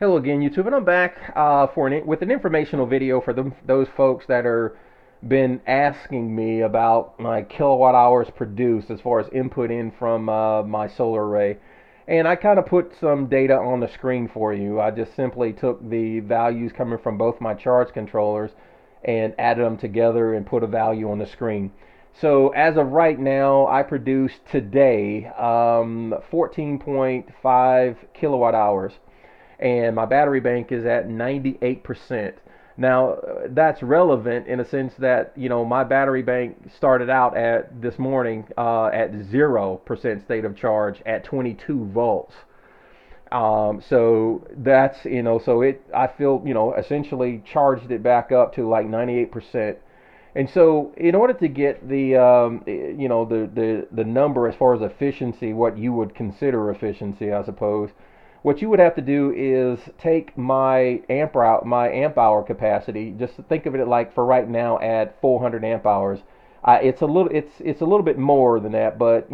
Hello again, YouTube, and I'm back with an informational video for those folks that are been asking me about my kilowatt hours produced as far as input in from my solar array. And I kind of put some data on the screen for you. I just simply took the values coming from both my charge controllers and added them together and put a value on the screen. So as of right now, I produced today 14.5 kilowatt hours, and my battery bank is at 98%. Now, that's relevant in a sense that, my battery bank started out at this morning at 0% state of charge at 22 volts. So that's, I feel, essentially charged it back up to like 98%. And so, in order to get the number as far as efficiency, what you would consider efficiency, I suppose, what you would have to do is take my amp hour capacity. Just think of it like for right now at 400 amp hours. It's a little bit more than that, but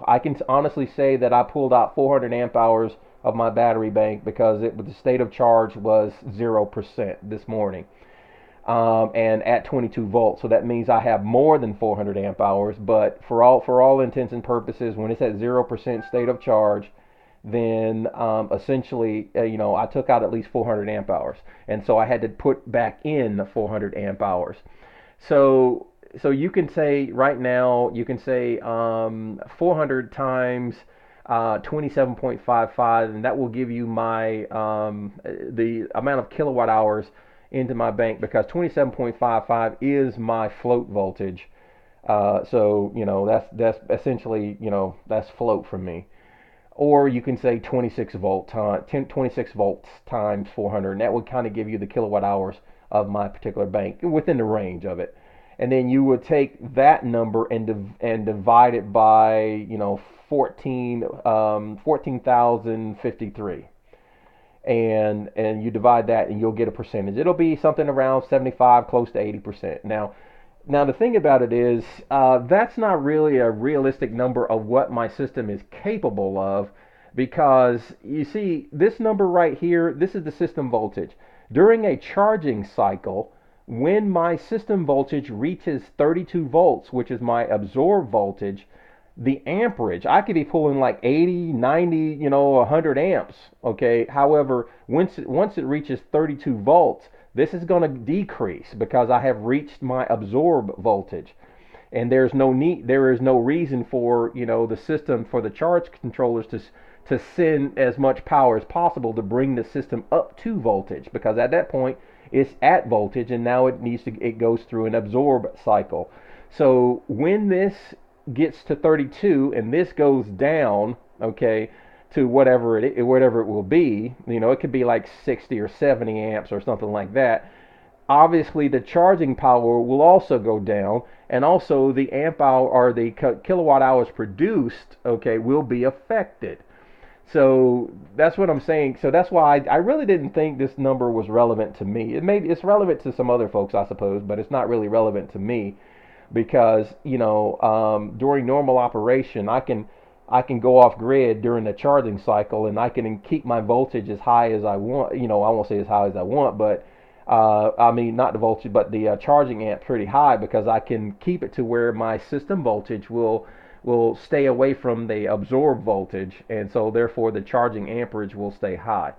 I can honestly say that I pulled out 400 amp hours of my battery bank because the state of charge was 0% this morning, and at 22 volts. So that means I have more than 400 amp hours. But for all intents and purposes, when it's at 0% state of charge, then essentially, I took out at least 400 amp hours, and so I had to put back in 400 amp hours. So you can say right now, you can say 400 times 27.55, and that will give you my the amount of kilowatt hours into my bank, because 27.55 is my float voltage. So that's essentially, that's float from me. Or you can say 26 volts times 400, and that would kind of give you the kilowatt hours of my particular bank within the range of it. And then you would take that number and divide it by 14,053, and you divide that and you'll get a percentage. It'll be something around 75, close to 80%. Now the thing about it is, that's not really a realistic number of what my system is capable of, because you see this number right here, this is the system voltage. During a charging cycle, when my system voltage reaches 32 volts, which is my absorbed voltage, the amperage, I could be pulling like 80, 90, 100 amps, okay? However, once it reaches 32 volts, this is going to decrease because I have reached my absorb voltage. And there is no reason for, the system, for the charge controllers to send as much power as possible to bring the system up to voltage, because at that point it's at voltage, and now it goes through an absorb cycle. So when this gets to 32 and this goes down, okay, to whatever it will be, it could be like 60 or 70 amps or something like that. Obviously, the charging power will also go down, and also the amp hour, or the kilowatt hours produced, okay, will be affected. So that's what I'm saying. So that's why I really didn't think this number was relevant to me. It's relevant to some other folks, I suppose, but it's not really relevant to me, because during normal operation, I can go off grid during the charging cycle, and I can keep my voltage as high as I want. I won't say as high as I want, but I mean, not the voltage, but the charging amp pretty high, because I can keep it to where my system voltage will stay away from the absorbed voltage, and so therefore the charging amperage will stay high.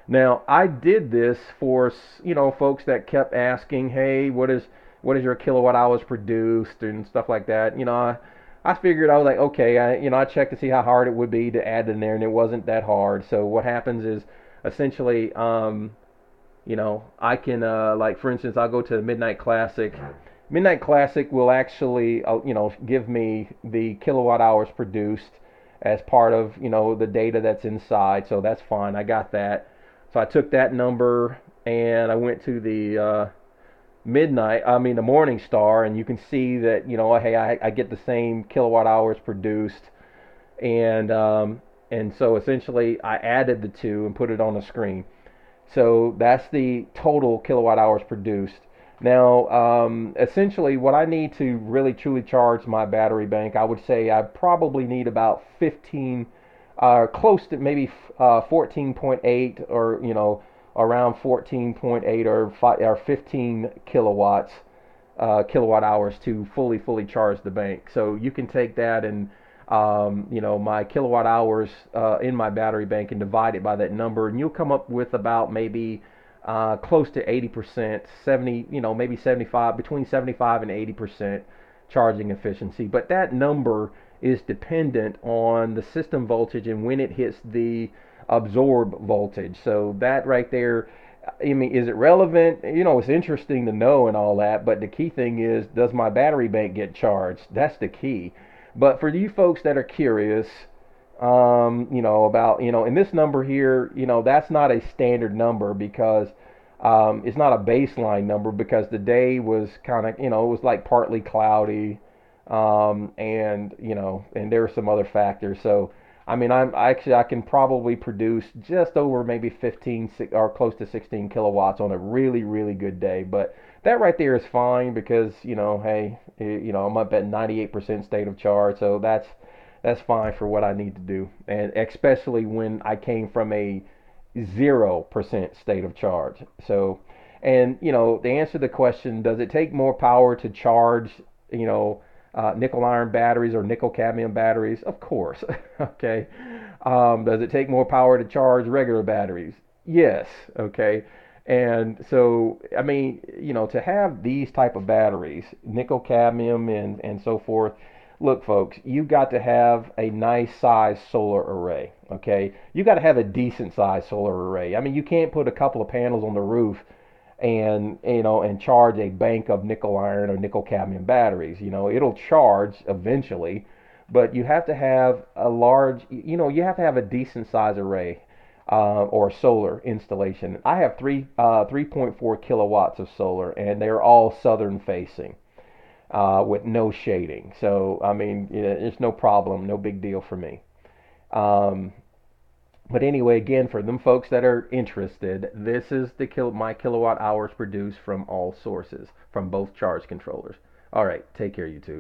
Now, I did this for folks that kept asking, hey, what is your kilowatt hours produced and stuff like that. I figured, I was like, okay, I checked to see how hard it would be to add in there, and it wasn't that hard. So what happens is, essentially, I can, like, for instance, I'll go to Midnight Classic. Midnight Classic will actually, give me the kilowatt hours produced as part of, the data that's inside. So that's fine. I got that. So I took that number and I went to the Morning Star, and you can see that, hey, I get the same kilowatt hours produced, and so essentially I added the two and put it on the screen. So that's the total kilowatt hours produced. Now, essentially, what I need to really truly charge my battery bank, I would say I probably need about 15, close to maybe 14.8, or around 14.8 or 15 kilowatts kilowatt hours to fully charge the bank. So you can take that and my kilowatt hours in my battery bank and divide it by that number, and you'll come up with about maybe close to 80%, 70, maybe 75, between 75 and 80% charging efficiency. But that number is dependent on the system voltage and when it hits the absorb voltage. So that right there, I mean, is it relevant? It's interesting to know and all that, but the key thing is, does my battery bank get charged? That's the key. But for you folks that are curious, about, and this number here, that's not a standard number because it's not a baseline number because the day was kind of, it was like partly cloudy, and there were some other factors. So, I mean, I can probably produce just over maybe 15 or close to 16 kilowatts on a really, really good day. But that right there is fine because, hey, I'm up at 98% state of charge, so that's fine for what I need to do, and especially when I came from a 0% state of charge. So, and to answer the question, does it take more power to charge, nickel iron batteries or nickel cadmium batteries? Of course. Okay. Does it take more power to charge regular batteries? Yes. Okay. And so, I mean, to have these type of batteries, nickel cadmium and so forth, look, folks, you got to have a nice size solar array. Okay, you got to have a decent size solar array. I mean, you can't put a couple of panels on the roof and charge a bank of nickel iron or nickel cadmium batteries. It'll charge eventually, but you have to have a large, you have to have a decent size array or solar installation. I have 3.4 kilowatts of solar, and they're all southern facing with no shading. So, I mean, it's no problem, no big deal for me. Um, but anyway, again, for them folks that are interested, this is my kilowatt hours produced from all sources, from both charge controllers. All right, take care, YouTube.